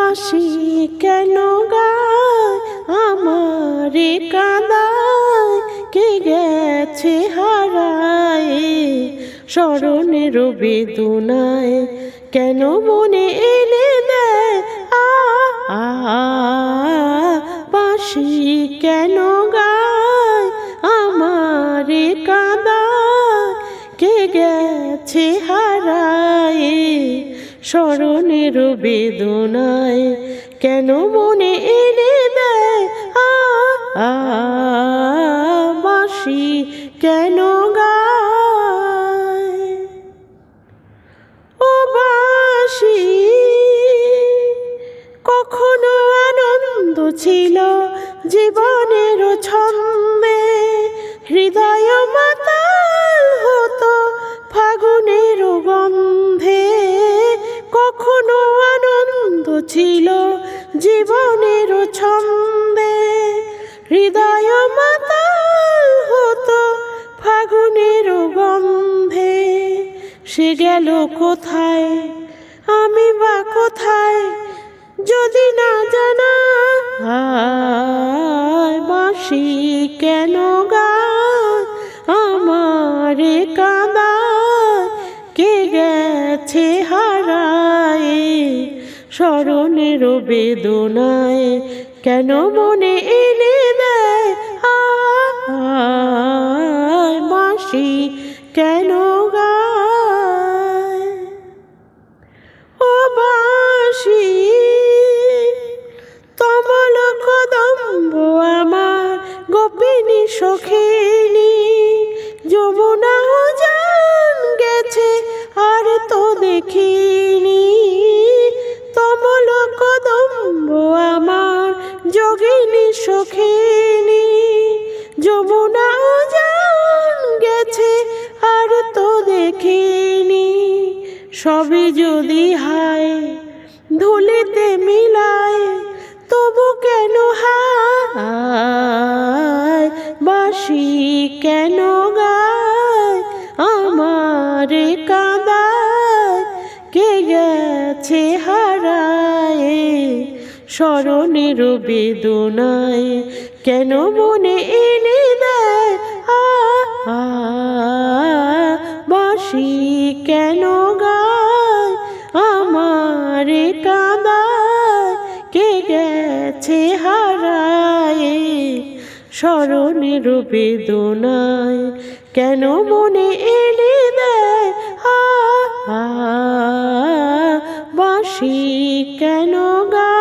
বাঁশি কেন গায় আমারে কাঁদায়, কে গেছে হারায় স্মরণের বেদনায়, কেন মনে এনে দেয় বাঁশি কেন গায় আমারে কাঁদায়, কে গেছে হারায় স্মরণের বেদনায়, কেন মনে এনে দেয় বাঁশি কেন গায়। ও বাঁশি কখনো আনন্দ ছিল জীবনের ছন্দে, হৃদয় মাতাল হতো ফাগুনের গন্ধে, কখনো আনন্দ ছিল জীবনের ছন্দে, হৃদয় মাতাল হতো ফাগুনের গন্ধে। সে গেল কোথায় আমি বা কোথায় যদি না জানা, বাঁশি কেন গায় আমারে কাঁদায়, কে গেছে হারায় স্মরণের বেদনায়, কেন মনে এনে দেয় বাঁশি কেন গায়। ও বাঁশি তমল কদম্ব আমার গোপিনী সখিনী, যমুনা জান গেছে আর তো দেখিনি, তমল কদম্ব আমার যোগিনী সখিনী, যমুনা জান গেছে আর তো দেখিনি। সবই যদি হায় ধুলিতে মিলায় তবু কেন হায় বাঁশি কেন গায় আমারে কাঁদায়, কে গেছে হারায় স্মরণের বেদনায়, কেন মনে এনে দেয় বাঁশি কেন গায় আমারে কাঁদায়, কে গেছে হারায় স্মরণের বেদনায়, কেন মনে এনে দেয় বাঁশি কেন গায়।